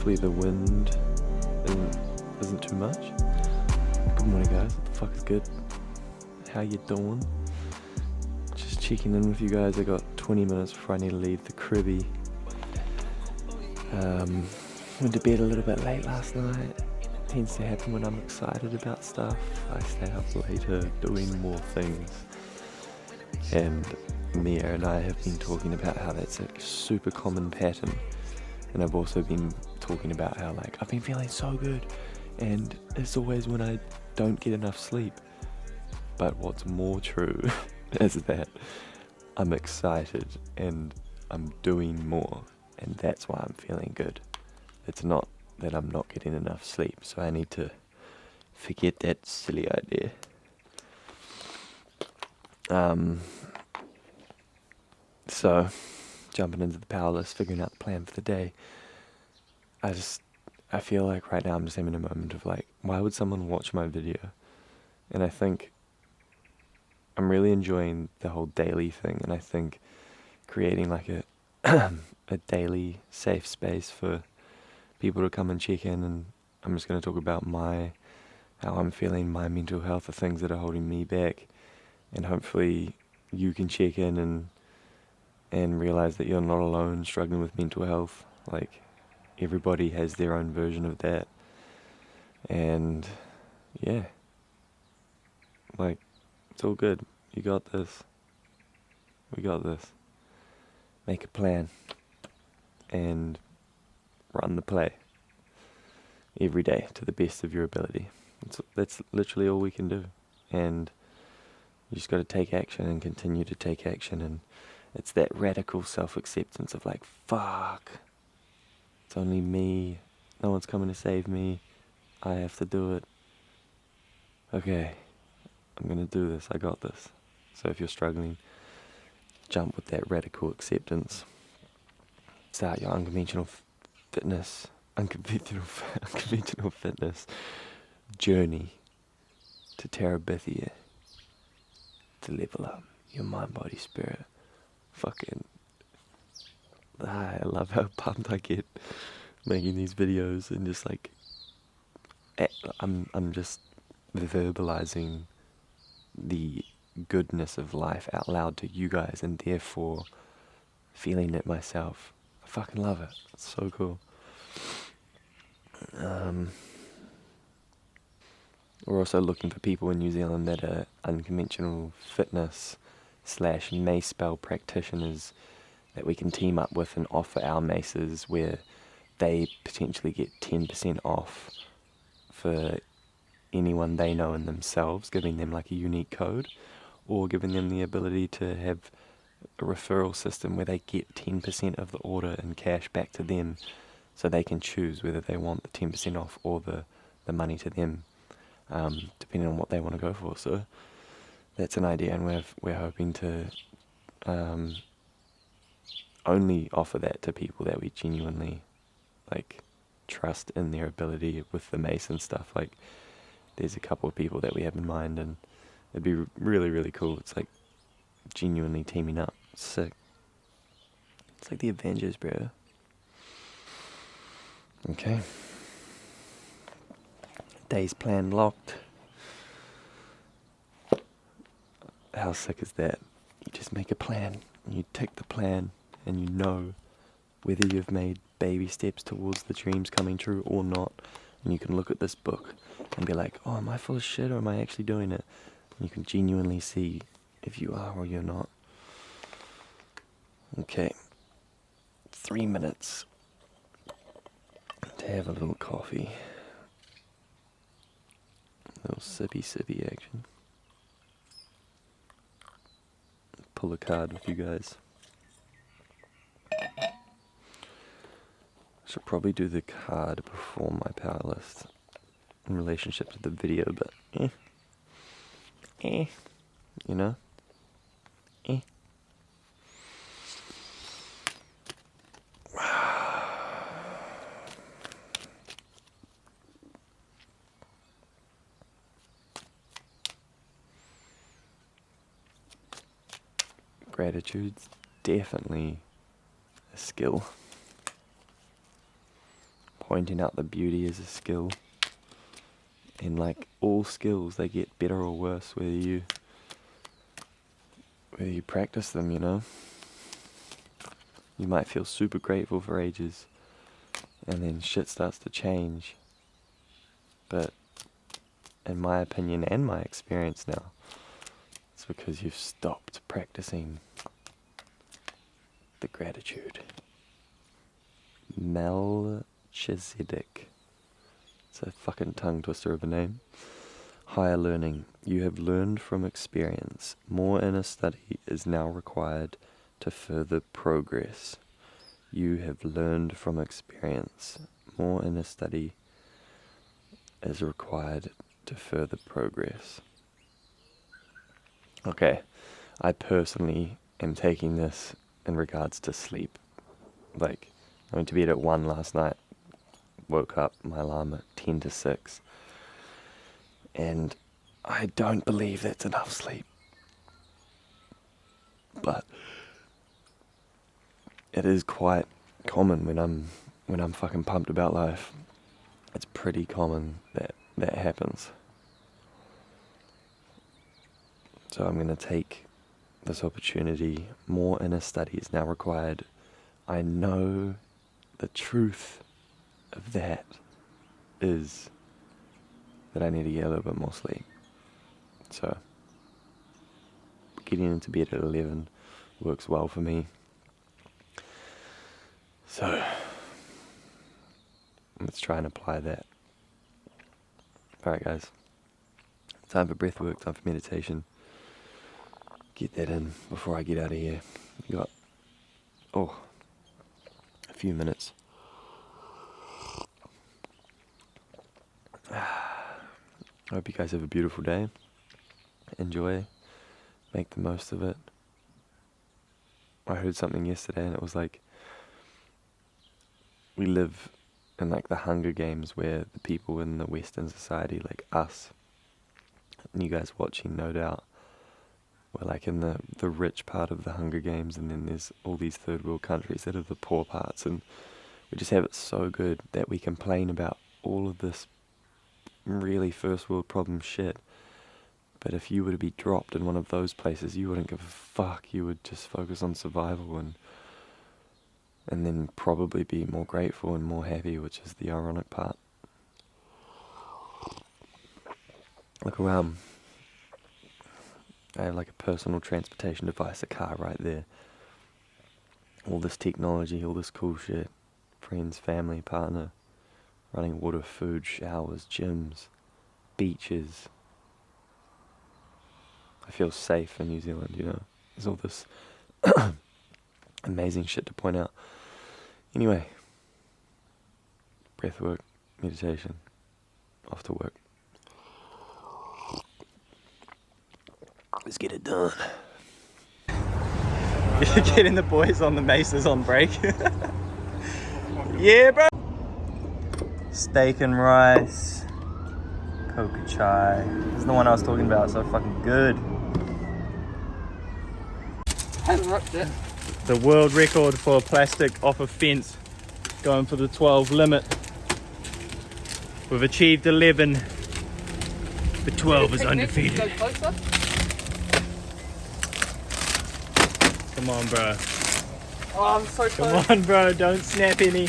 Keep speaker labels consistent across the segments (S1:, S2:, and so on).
S1: Hopefully the wind isn't too much. Good morning, guys. What the fuck is good? How you doing? Just checking in with you guys. I got 20 minutes before I need to leave the cribby. Went to bed a little bit late last night. Tends to happen when I'm excited about stuff. I stay up later doing more things. And Mia and I have been talking about how that's a super common pattern. And I've also been talking about how I've been feeling so good, and it's always when I don't get enough sleep. But what's more true is that I'm excited and I'm doing more, and that's why I'm feeling good. It's not that I'm not getting enough sleep, so I need to forget that silly idea. So, jumping into the power list, figuring out the plan for the day. I feel like right now I'm just having a moment of why would someone watch my video? And I think I'm really enjoying the whole daily thing, and I think creating a daily safe space for people to come and check in, and I'm just going to talk about how I'm feeling, my mental health, the things that are holding me back, and hopefully you can check in and realize that you're not alone struggling with mental health. Everybody has their own version of that, and yeah, it's all good. You got this. We got this. Make a plan and run the play every day to the best of your ability. That's literally all we can do, and you just got to take action and continue to take action. And it's that radical self-acceptance of fuck, it's only me, no one's coming to save me, I have to do it. Okay, I'm gonna do this, I got this. So if you're struggling, jump with that radical acceptance. Start your unconventional fitness journey to Terabithia, to level up your mind, body, spirit. I love how pumped I get making these videos, and just I'm just verbalizing the goodness of life out loud to you guys, and therefore feeling it myself. I fucking love it. It's so cool. We're also looking for people in New Zealand that are unconventional fitness / mace spell practitioners that we can team up with and offer our maces, where they potentially get 10% off for anyone they know in themselves, giving them a unique code, or giving them the ability to have a referral system where they get 10% of the order in cash back to them, so they can choose whether they want the 10% off or the money to them, depending on what they want to go for. So that's an idea, and we're hoping to only offer that to people that we genuinely trust in their ability with the mace and stuff. There's a couple of people that we have in mind, and it'd be really, really cool. It's genuinely teaming up. It's sick. It's like the Avengers, bro. Okay. Day's plan locked. How sick is that? You just make a plan, and you tick the plan, and you know whether you've made baby steps towards the dreams coming true or not. And you can look at this book and be like, oh, am I full of shit, or am I actually doing it? And you can genuinely see if you are or you're not. Okay. 3 minutes to have a little coffee. A little sippy action. Pull a card with you guys. I should probably do the card before my power list in relationship to the video, but you know? Gratitude's definitely a skill. pointing out the beauty as a skill. And like all skills, they get better or worse whether you practice them, you know. You might feel super grateful for ages, and then shit starts to change. But in my opinion and my experience now, it's because you've stopped practicing the gratitude. Melchizedek. It's a fucking tongue twister of a name. Higher learning. You have learned from experience. More inner study is now required to further progress. You have learned from experience. More inner study is required to further progress. Okay, I personally am taking this in regards to sleep. Like, I went to bed at 1 last night, woke up, my alarm at 10 to 6, and I don't believe that's enough sleep. But it is quite common when I'm fucking pumped about life. It's pretty common that happens. So I'm going to take this opportunity. More inner study is now required. I know the truth of that is that I need to get a little bit more sleep. So getting into bed at 11 works well for me. So let's try and apply that. Alright guys, time for breath work, time for meditation. Get that in before I get out of here. You got, a few minutes. I hope you guys have a beautiful day. Enjoy. Make the most of it. I heard something yesterday and it was like, we live in like the Hunger Games where the people in the Western society, like us, and you guys watching no doubt, we're like in the rich part of the Hunger Games, and then there's all these third world countries that are the poor parts, and we just have it so good that we complain about all of this really first world problem shit. But if you were to be dropped in one of those places, you wouldn't give a fuck. You would just focus on survival and then probably be more grateful and more happy, which is the ironic part. Look around. I have like a personal transportation device, a car right there. All this technology, all this cool shit. Friends, family, partner, running water, food, showers, gyms, beaches. I feel safe in New Zealand, you know. There's all this amazing shit to point out. Anyway, breath work, meditation, off to work. Let's get it done.
S2: Getting the boys on the maces on break. Yeah, bro. Steak and rice, coca chai. This is the one I was talking about. So fucking good. The world record for plastic off a fence, going for the 12 limit. We've achieved 11. The 12 is undefeated. Come on, bro.
S3: Oh, I'm so close.
S2: Come on, bro. Don't snap any.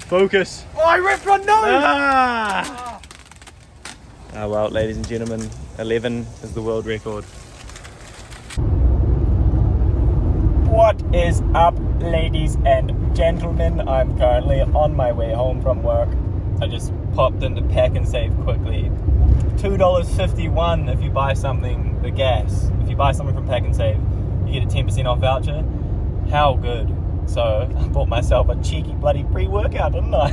S2: Focus.
S3: Oh, I ripped my nose!
S2: Ah! Ah, well, ladies and gentlemen, 11 is the world record. What is up, ladies and gentlemen? I'm currently on my way home from work. I just popped into Pack and Save quickly. $2.51 if you buy something, the gas. If you buy something from Pack and Save, you get a 10% off voucher. How good. So I bought myself a cheeky bloody pre-workout, didn't I?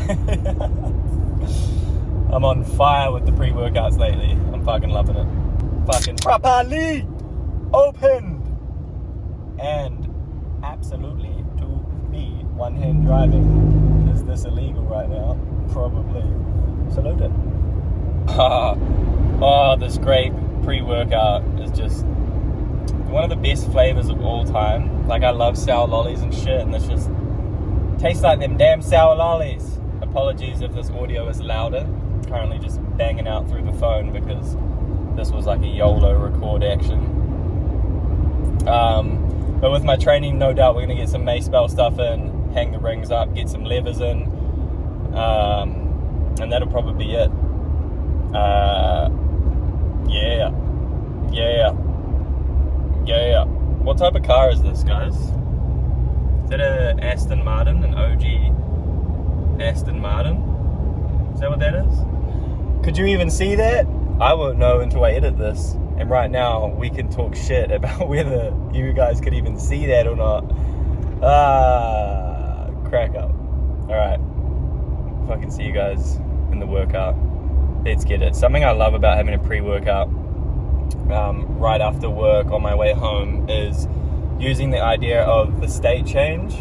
S2: I'm on fire with the pre-workouts lately. I'm fucking loving it. Fucking properly opened. And absolutely to be one-hand driving. Is this illegal right now? Probably. Salute it. Oh, this great pre-workout is just one of the best flavors of all time. Like, I love sour lollies and shit, and this just tastes like them damn sour lollies. Apologies if this audio is louder. Currently just banging out through the phone because this was like a YOLO record action. But with my training, no doubt we're going to get some mace bell stuff in, hang the rings up, get some levers in, and that'll probably be it. Yeah. What type of car is this, guys? Is that a Aston Martin, an OG Aston Martin? Is that what that is? Could you even see that? I won't know until I edit this. And right now, we can talk shit about whether you guys could even see that or not. Crack up. Alright. Fucking see you guys in the workout. Let's get it. Something I love about having a pre-workout right after work on my way home is using the idea of the state change.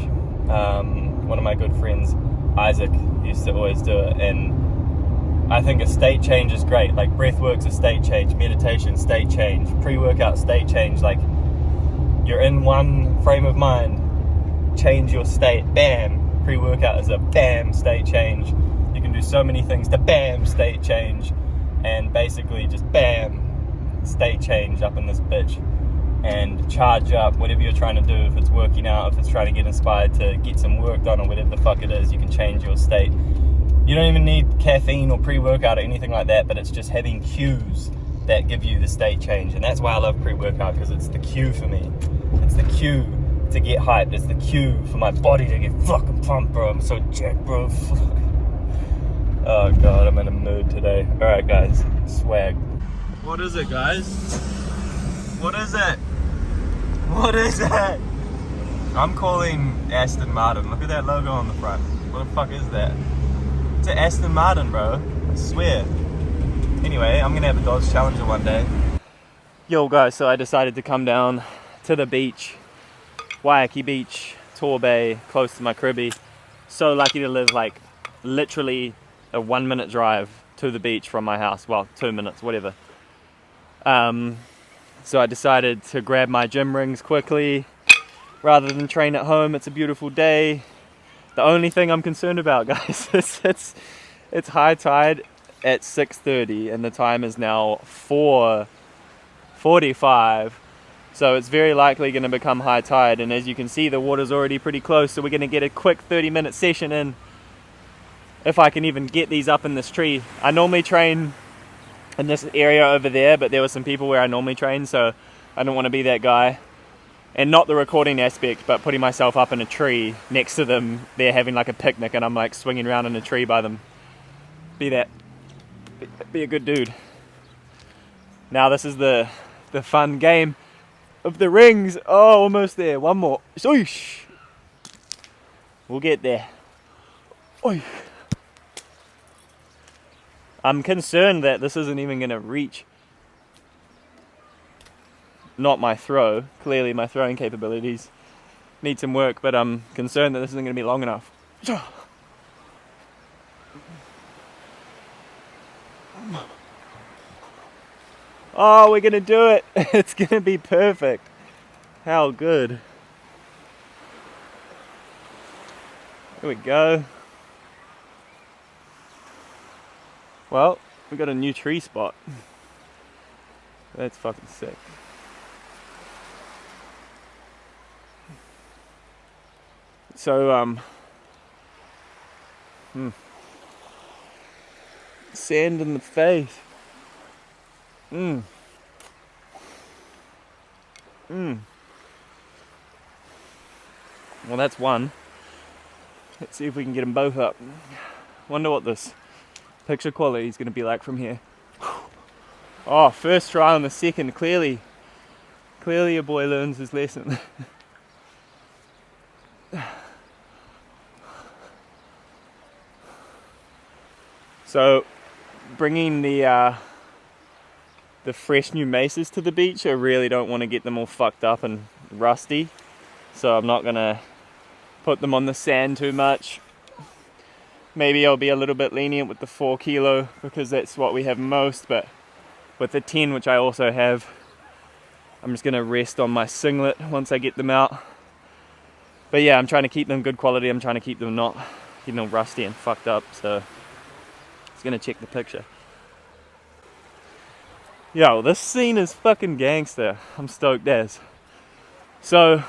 S2: One of my good friends, Isaac, used to always do it, and I think a state change is great. Like, breathwork's a state change, meditation, state change, pre-workout, state change. Like, you're in one frame of mind, change your state, bam. Pre-workout is a bam state change. You can do so many things to bam state change, and basically just bam state change up in this bitch, and charge up whatever you're trying to do. If it's working out, if it's trying to get inspired to get some work done or whatever the fuck it is, you can change your state. You don't even need caffeine or pre-workout or anything like that, but it's just having cues that give you the state change. And that's why I love pre-workout, because it's the cue for me. It's the cue to get hyped. It's the cue for my body to get fucking pumped, bro. I'm so jacked, bro. Oh god, I'm in a mood today. Alright guys, swag. What is it, guys? What is it? What is it? I'm calling Aston Martin. Look at that logo on the front. What the fuck is that? It's an Aston Martin, bro. I swear. Anyway, I'm gonna have a Dodge Challenger one day. Yo guys, so I decided to come down to the beach. Waiheke Beach, Tor Bay, close to my cribby. So lucky to live like literally a 1 minute drive to the beach from my house. Well, 2 minutes, whatever. So I decided to grab my gym rings quickly rather than train at home. It's a beautiful day. The only thing I'm concerned about, guys, is it's high tide at 6:30 and the time is now 4:45. So it's very likely going to become high tide, and as you can see, the water's already pretty close, so we're going to get a quick 30-minute session in, if I can even get these up in this tree. I normally train in this area over there, but there were some people where I normally train, so I don't want to be that guy. And not the recording aspect, but putting myself up in a tree next to them. They're having like a picnic and I'm like swinging around in a tree by them. Be a good dude. Now this is the fun game of the rings. Oh, almost there. One more. Soosh. We'll get there. Oy. I'm concerned that this isn't even going to reach. Not my throw. Clearly my throwing capabilities need some work, but I'm concerned that this isn't going to be long enough. Oh, we're going to do it. It's going to be perfect. How good. Here we go. Well, we got a new tree spot. That's fucking sick. So, sand in the face. Well, that's one. Let's see if we can get them both up. Wonder what this picture quality is going to be like from here. Oh, first try on the second. Clearly a boy learns his lesson. So, bringing the fresh new maces to the beach, I really don't want to get them all fucked up and rusty. So I'm not going to put them on the sand too much. Maybe I'll be a little bit lenient with the 4 kilo because that's what we have most, but with the 10, which I also have, I'm just gonna rest on my singlet once I get them out. But yeah, I'm trying to keep them good quality. I'm trying to keep them not getting all rusty and fucked up. So just gonna check the picture. Yo, this scene is fucking gangster. I'm stoked as. So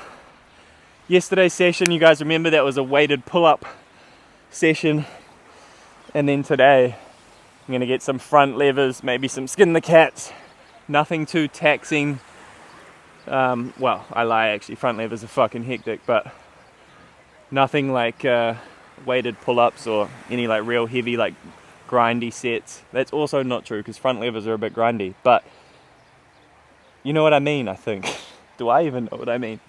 S2: yesterday's session, you guys remember that was a weighted pull-up session. And then today, I'm gonna get some front levers, maybe some skin the cats. Nothing too taxing. Well, I lie actually, front levers are fucking hectic, but nothing like weighted pull-ups or any like real heavy like grindy sets. That's also not true because front levers are a bit grindy, but you know what I mean, I think. Do I even know what I mean?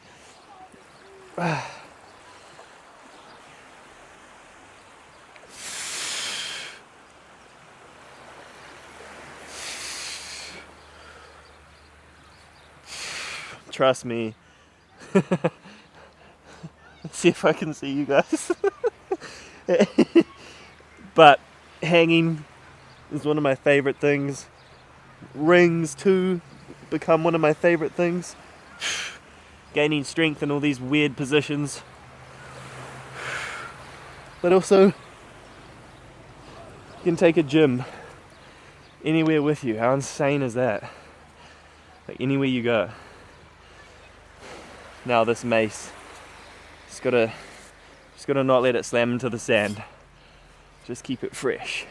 S2: Trust me. Let's see if I can see you guys. But hanging is one of my favorite things. Rings too become one of my favorite things. Gaining strength in all these weird positions. But also, you can take a gym anywhere with you. How insane is that? Like anywhere you go. Now this mace, just gotta not let it slam into the sand. Just keep it fresh.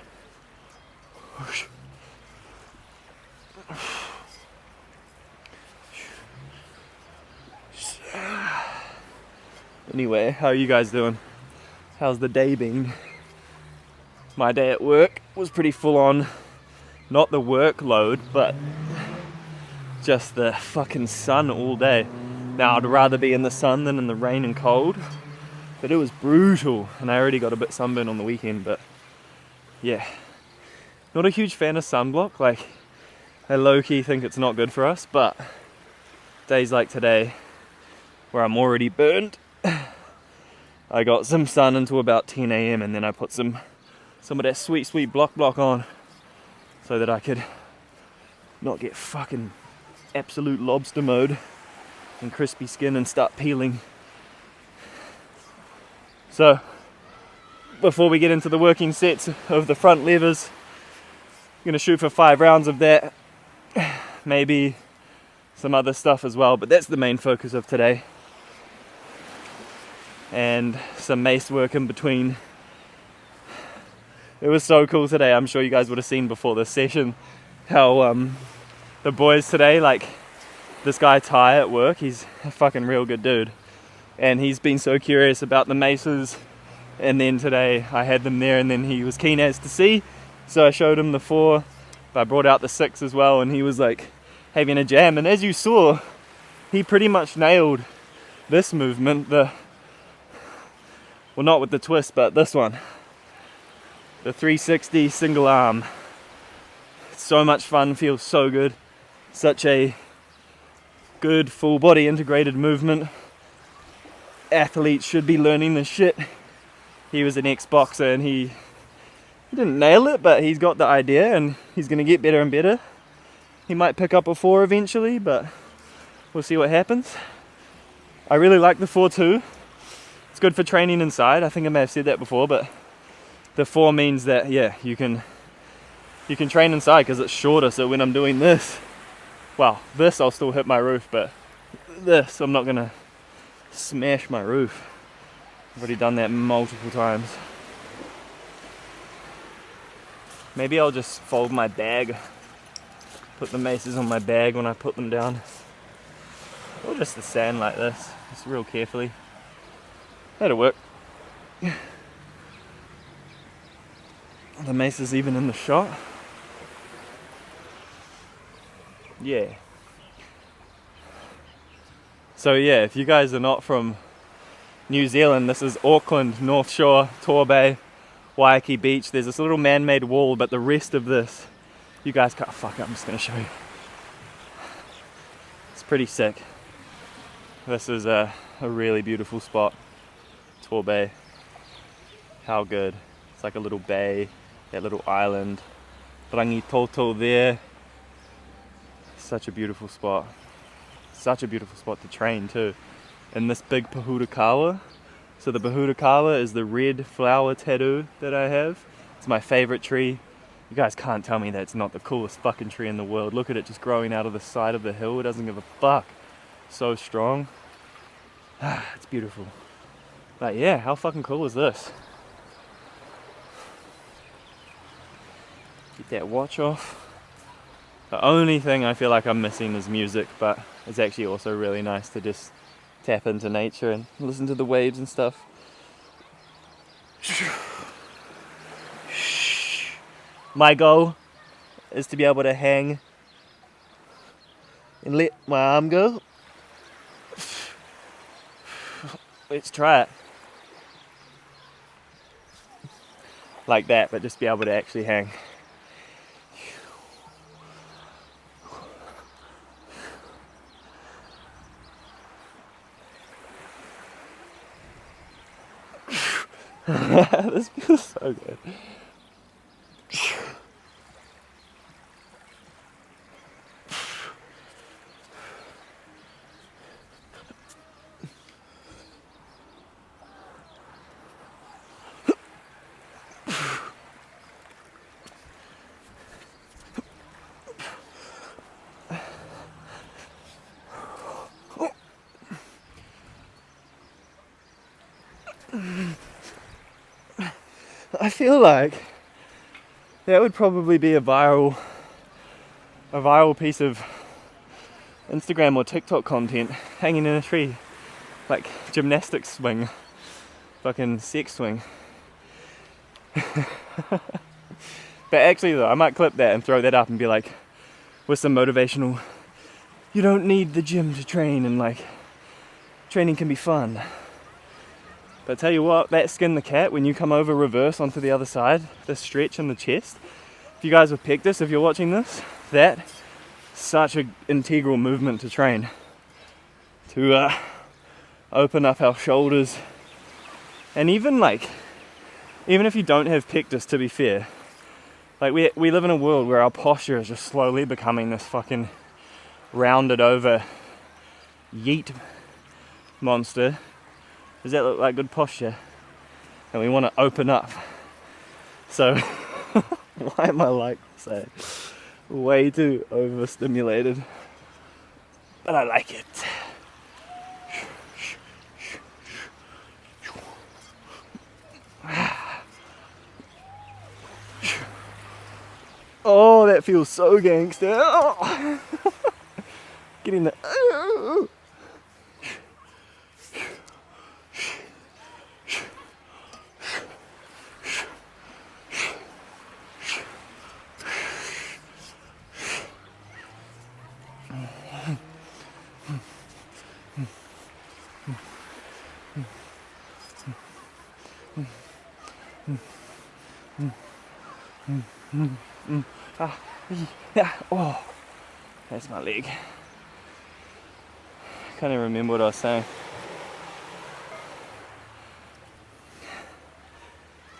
S2: Anyway, how are you guys doing? How's the day been? My day at work was pretty full on. Not the workload, but just the fucking sun all day. Now, I'd rather be in the sun than in the rain and cold, but it was brutal, and I already got a bit sunburned on the weekend, but yeah. Not a huge fan of sunblock, like, I low-key think it's not good for us, but days like today, where I'm already burned, I got some sun until about 10 AM, and then I put some of that sweet block on, so that I could not get fucking absolute lobster mode and crispy skin and start peeling. So before we get into the working sets of the front levers, I'm gonna shoot for 5 rounds of that, maybe some other stuff as well, but that's the main focus of today. And some mace work in between. It was so cool today. I'm sure you guys would have seen before this session how the boys today, like this guy Ty at work, he's a fucking real good dude, and he's been so curious about the maces, and then today I had them there and then he was keen as to see, so I showed him the 4, but I brought out the 6 as well, and he was like having a jam. And as you saw, he pretty much nailed this movement, well, not with the twist, but this one, the 360 single arm. It's so much fun, feels so good, such a good full body integrated movement. Athletes should be learning this shit. He was an ex-boxer and he didn't nail it, but he's got the idea and he's gonna get better and better. He might pick up a 4 eventually, but we'll see what happens. I really like the 4 too. It's good for training inside. I think I may have said that before, but the 4 means that, yeah, you can train inside because it's shorter, so when I'm doing this, well, this I'll still hit my roof, but this I'm not gonna smash my roof. I've already done that multiple times. Maybe I'll just fold my bag, put the maces on my bag when I put them down, or just the sand like this, just real carefully. That'll work. The mace is even in the shot. Yeah. So yeah, if you guys are not from New Zealand, this is Auckland, North Shore, Torbay, Waiheke Beach. There's this little man-made wall, but the rest of this, you guys can't, fuck it, I'm just gonna show you. It's pretty sick. This is a really beautiful spot. Torbay. How good. It's like a little bay, that little island. Rangitoto there. Such a beautiful spot.
S1: such a beautiful spot to train too. In this big Pahudakawa. So the Pahudakawa is the red flower tattoo that I have. It's my favorite tree. You guys can't tell me that it's not the coolest fucking tree in the world. Look at it just growing out of the side of the hill. It doesn't give a fuck. So strong. It's beautiful. But yeah, how fucking cool is this? Get that watch off. The only thing I feel like I'm missing is music, but it's actually also really nice to just tap into nature and listen to the waves and stuff. My goal is to be able to hang and let my arm go. Let's try it. Like that, but just be able to actually hang. This feels so good. I feel like that would probably be a viral piece of Instagram or TikTok content, hanging in a tree, like gymnastics swing, fucking sex swing. But actually though, I might clip that and throw that up and be like, with some motivational, you don't need the gym to train, and like, training can be fun. But I tell you what, that skin the cat, when you come over reverse onto the other side, the stretch in the chest, if you guys have picked this, if you're watching this, that's such an integral movement to train. To open up our shoulders. And even if you don't have pectus, to be fair, like we live in a world where our posture is just slowly becoming this fucking rounded over yeet monster. Does that look like good posture? And we want to open up. So, why am I like say way too overstimulated? But I like it. Oh, that feels so gangster. Oh. Getting the. Yeah. Oh, that's my leg. Can't even remember what I was saying.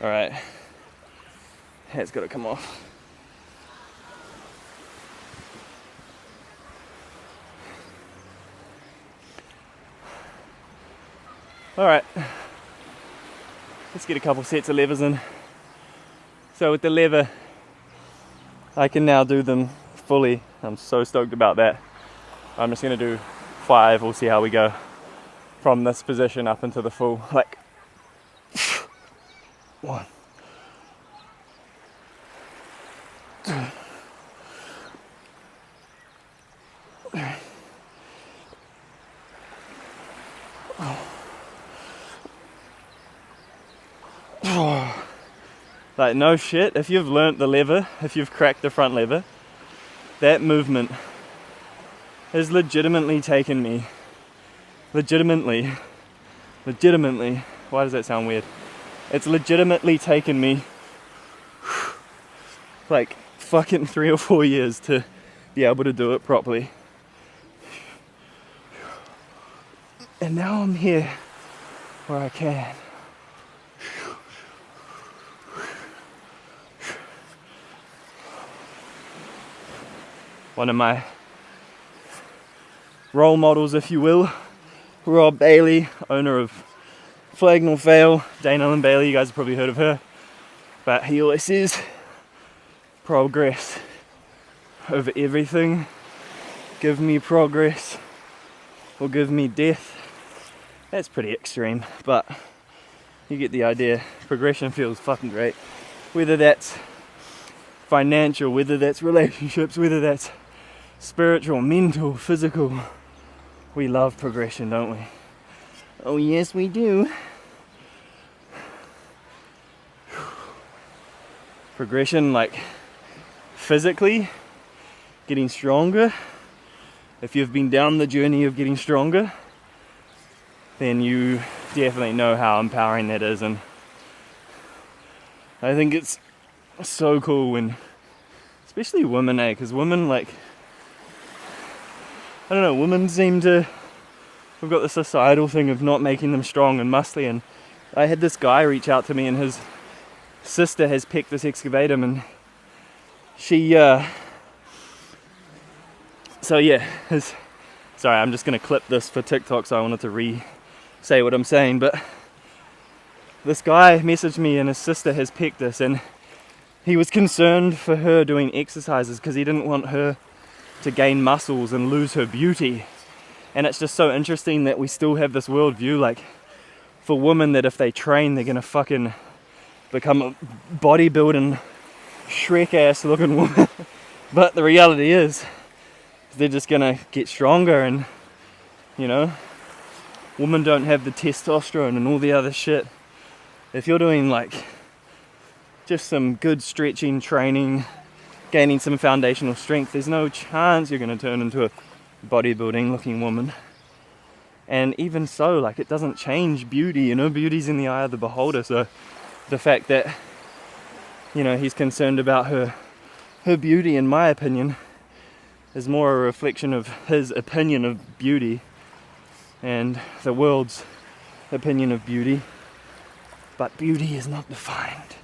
S1: All right, hat's got to come off. All right, let's get a couple sets of levers in. So with the lever, I can now do them fully. I'm so stoked about that. I'm just gonna do 5, we'll see how we go from this position up into the full, like 1, 2, 3, 4. Like, no shit, if you've learnt the lever, if you've cracked the front lever, that movement has legitimately taken me, legitimately, why does that sound weird? It's legitimately taken me like fucking 3 or 4 years to be able to do it properly. And now I'm here where I can. One of my role models, if you will. Rob Bailey, owner of Flagnal Vale, Dana Lynn Bailey, you guys have probably heard of her. But he always says, progress over everything. Give me progress or give me death. That's pretty extreme, but you get the idea. Progression feels fucking great. Whether that's financial, whether that's relationships, whether that's spiritual, mental, physical. We love progression, don't we? Oh yes, we do. Progression, like physically, getting stronger. If you've been down the journey of getting stronger, then you definitely know how empowering that is. And I think it's so cool when, especially women, because women, like, I don't know, women seem to, we've got the societal thing of not making them strong and muscly. And I had this guy reach out to me, and his sister has picked this excavator, and she, so yeah, sorry, I'm just gonna clip this for TikTok, so I wanted to say what I'm saying, but this guy messaged me and his sister has picked this, and he was concerned for her doing exercises because he didn't want her to gain muscles and lose her beauty. And it's just so interesting that we still have this worldview, like, for women, that if they train, they're gonna fucking become a bodybuilding Shrek ass looking woman. But the reality is they're just gonna get stronger, and you know, women don't have the testosterone and all the other shit. If you're doing like just some good stretching training, gaining some foundational strength, there's no chance you're gonna turn into a bodybuilding looking woman. And even so, like, it doesn't change beauty, you know, beauty's in the eye of the beholder. So the fact that, you know, he's concerned about her beauty, in my opinion, is more a reflection of his opinion of beauty and the world's opinion of beauty. But beauty is not defined.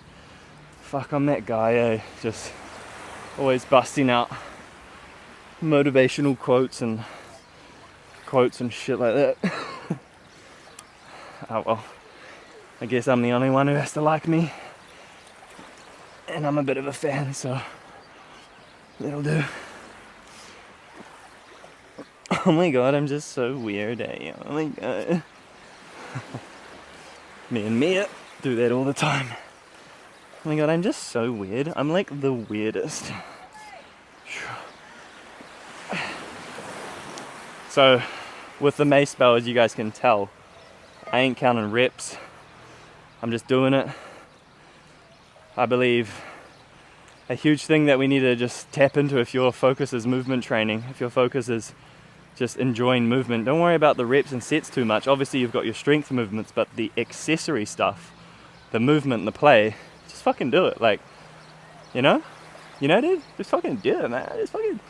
S1: Fuck, I'm that guy, eh? Just always busting out motivational quotes and shit like that. Oh well, I guess I'm the only one who has to like me, and I'm a bit of a fan, so that'll do. Oh my god, I'm just so weird, eh? Oh my god. Me and Mia do that all the time. Oh my god, I'm just so weird. I'm like the weirdest. So, with the mace spell, as you guys can tell, I ain't counting reps. I'm just doing it. I believe a huge thing that we need to just tap into, if your focus is movement training, if your focus is just enjoying movement, don't worry about the reps and sets too much. Obviously you've got your strength movements, but the accessory stuff, the movement and the play, just fucking do it. Like, you know, dude, just fucking do it, man. Just fucking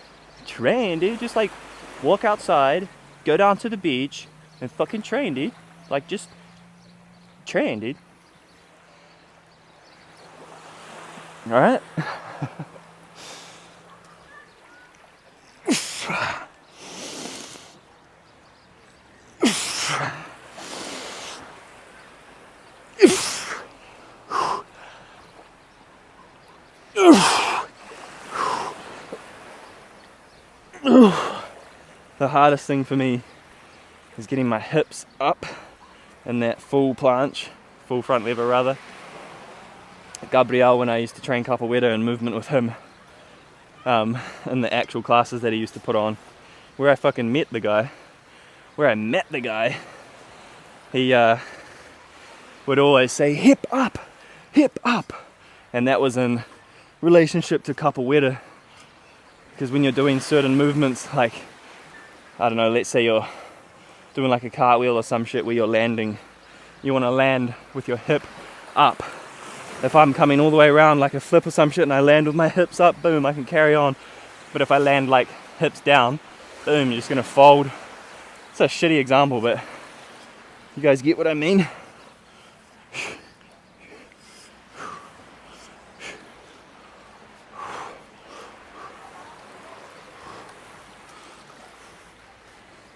S1: train, dude. Just like walk outside, go down to the beach and fucking train, dude. Like, just train, dude. All right. The hardest thing for me is getting my hips up in that full planche, full front lever rather. Gabriel, when I used to train capoeira and movement with him, in the actual classes that he used to put on, where I met the guy, he would always say hip up, and that was in relationship to capoeira, because when you're doing certain movements, like, I don't know, let's say you're doing like a cartwheel or some shit where you're landing, you want to land with your hip up. If I'm coming all the way around like a flip or some shit and I land with my hips up, boom, I can carry on. But if I land like hips down, boom, you're just gonna fold. It's a shitty example, but you guys get what I mean?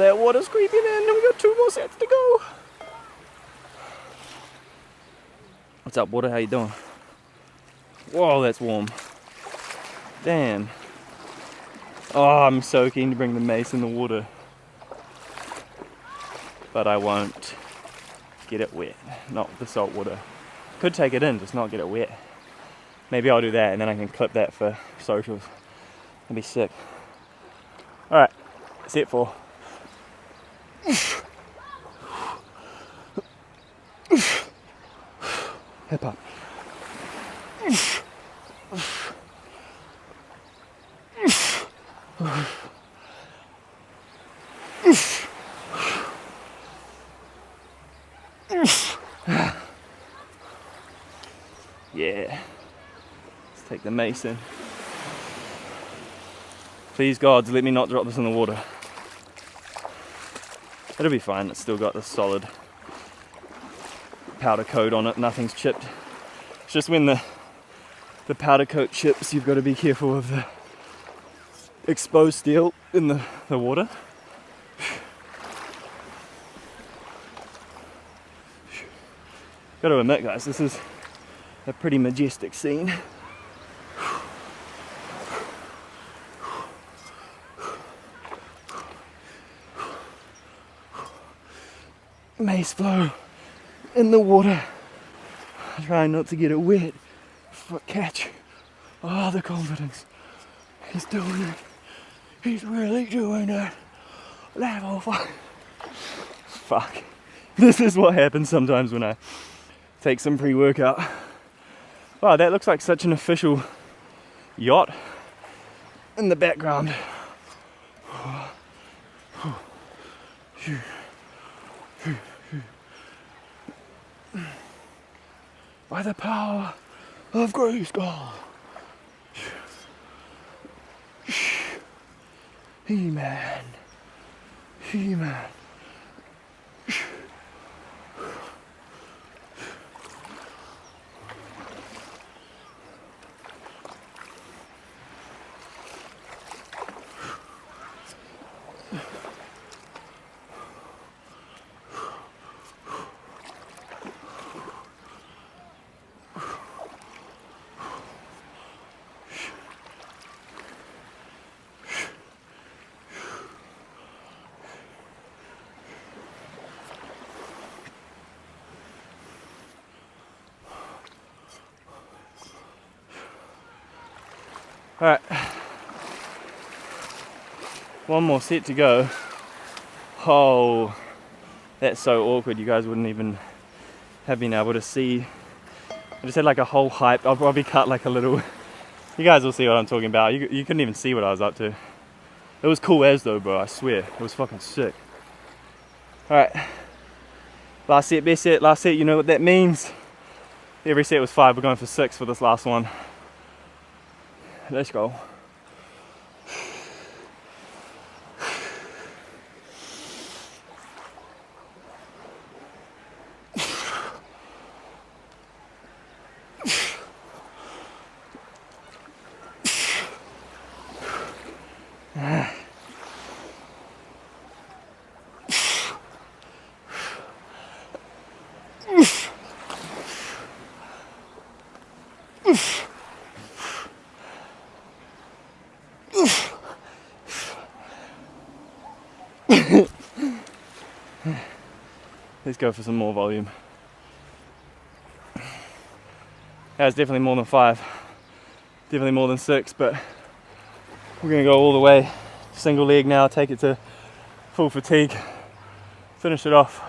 S2: that water's creeping in, and we got 2 more sets to go. What's up, water? How you doing? Whoa, that's warm. Damn. Oh, I'm so keen to bring the mace in the water. But I won't get it wet. Not with the salt water. Could take it in, just not get it wet. Maybe I'll do that and then I can clip that for socials. That'd be sick. Alright, set 4. Hip hop. Yeah. Let's take the mace in. Please gods, let me not drop this in the water. It'll be fine, it's still got this solid powder coat on it, nothing's chipped. It's just when the powder coat chips, you've got to be careful of the exposed steel in the water. Got to admit, guys, this is a pretty majestic scene. Mace flow in the water. Trying not to get it wet. Foot catch. Oh, the confidence. He's doing it. He's really doing it. Level 5. Fuck. This is what happens sometimes when I take some pre-workout. Wow, that looks like such an official yacht in the background. By the power of Grayskull. He-Man. He-Man. Alright, one more set to go. Oh, that's so awkward, you guys wouldn't even have been able to see. I just had like a whole hype. I'll probably cut like a little, you guys will see what I'm talking about. You couldn't even see what I was up to. It was cool as though, bro, I swear. It was fucking sick. Alright, last set, best set, last set, you know what that means. Every set was 5, we're going for 6 for this last one. Let's go. Let's go for some more volume. That's definitely more than 5. Definitely more than 6, but we're gonna go all the way. Single leg now, take it to full fatigue. Finish it off.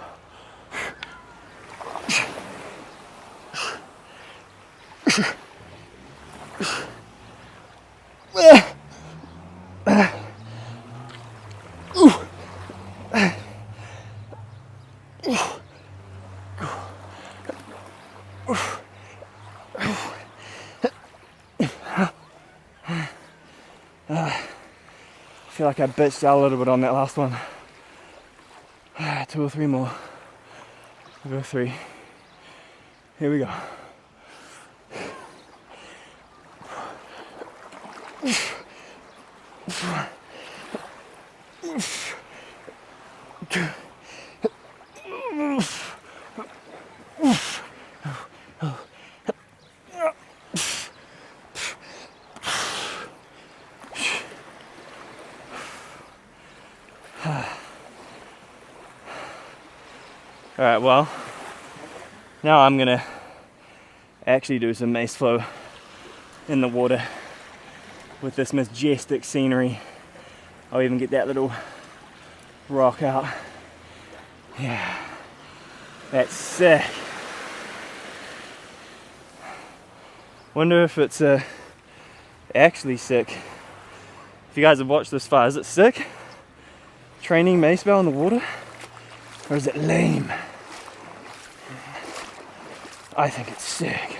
S2: I feel like I bitched out a little bit on that last one. 2 or 3 more. We'll go 3. Here we go. Alright, well, now I'm gonna actually do some mace flow in the water with this majestic scenery. I'll even get that little rock out. Yeah, that's sick. Wonder if it's actually sick. If you guys have watched this far, is it sick? Training mace bow in the water? Or is it lame? I think it's sick.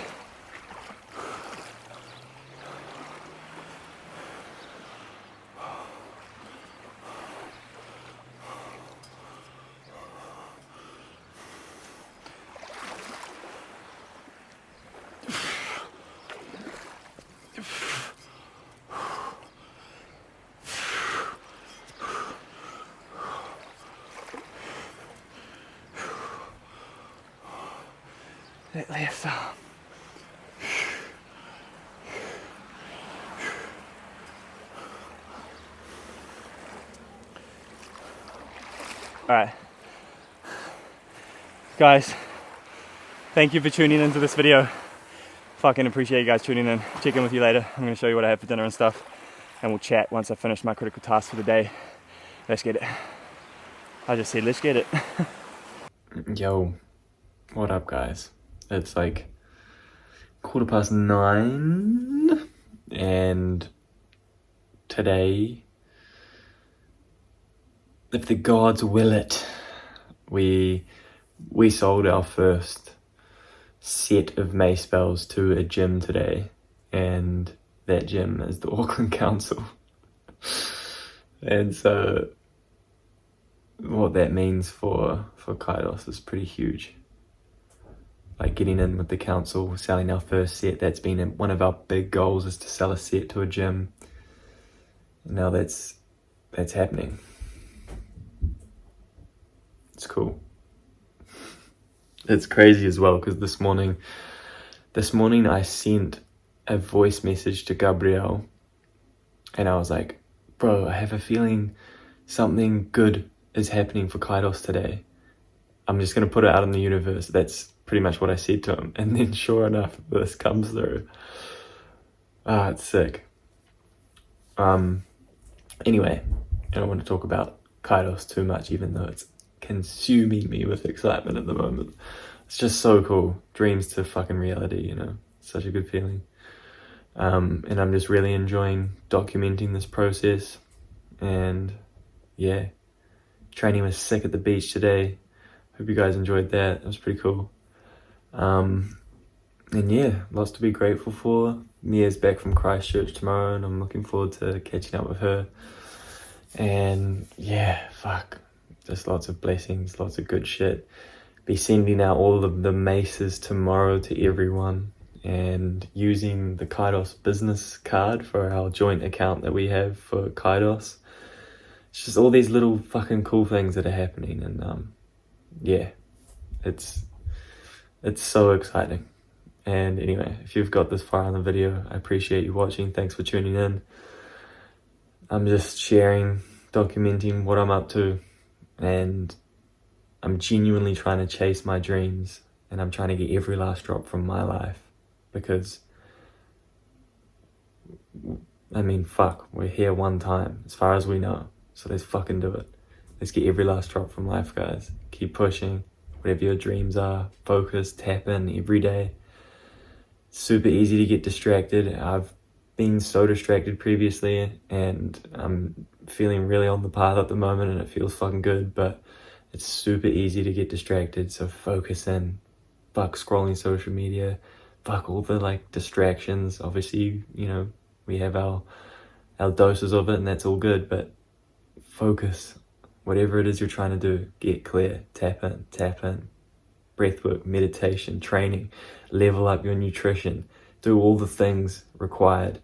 S2: That left arm. Alright. Guys, thank you for tuning into this video. Fucking appreciate you guys tuning in. Check in with you later. I'm going to show you what I have for dinner and stuff. And we'll chat once I finish my critical task for the day. Let's get it. I just said, let's get it.
S1: Yo, what up, guys? It's like 9:15, and today, if the gods will it, we sold our first set of mace bells to a gym today, and that gym is the Auckland Council. And so what that means for Kairos is pretty huge. Like getting in with the council, selling our first set, that's been one of our big goals, is to sell a set to a gym. Now that's happening. It's cool. It's crazy as well, because this morning I sent a voice message to Gabrielle, and I was like, bro, I have a feeling something good is happening for Kairos today. I'm just going to put it out in the universe. That's pretty much what I said to him. And then sure enough, this comes through. It's sick. Anyway, I don't want to talk about Kairos too much, even though it's consuming me with excitement at the moment. It's just so cool. Dreams to fucking reality, you know. Such a good feeling. And I'm just really enjoying documenting this process. And yeah, training was sick at the beach today. Hope you guys enjoyed that. It was pretty cool. And yeah, lots to be grateful for. Mia's back from Christchurch tomorrow, and I'm looking forward to catching up with her. And yeah, fuck, just lots of blessings, lots of good shit. Be sending out all of the maces tomorrow to everyone, and using the Kairos business card for our joint account that we have for Kairos. It's just all these little fucking cool things that are happening, and yeah, it's so exciting. And anyway, if you've got this far on the video, I appreciate you watching. Thanks for tuning in. I'm just sharing, documenting what I'm up to, and I'm genuinely trying to chase my dreams, and I'm trying to get every last drop from my life, because I mean, fuck, we're here one time, as far as we know, so let's fucking do it. Let's get every last drop from life, guys. Keep pushing, whatever your dreams are, focus, tap in every day. Super easy to get distracted. I've been so distracted previously, and I'm feeling really on the path at the moment, and it feels fucking good, but it's super easy to get distracted, so focus in. Fuck scrolling social media, fuck all the like distractions. Obviously, you know, we have our doses of it, and that's all good, but focus. Whatever it is you're trying to do, get clear, tap in. Breathwork, meditation, training, level up your nutrition, do all the things required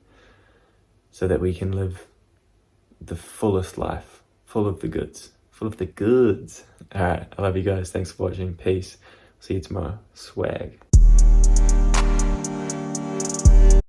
S1: so that we can live the fullest life, full of the goods, full of the goods. Alright, I love you guys. Thanks for watching. Peace. See you tomorrow. Swag.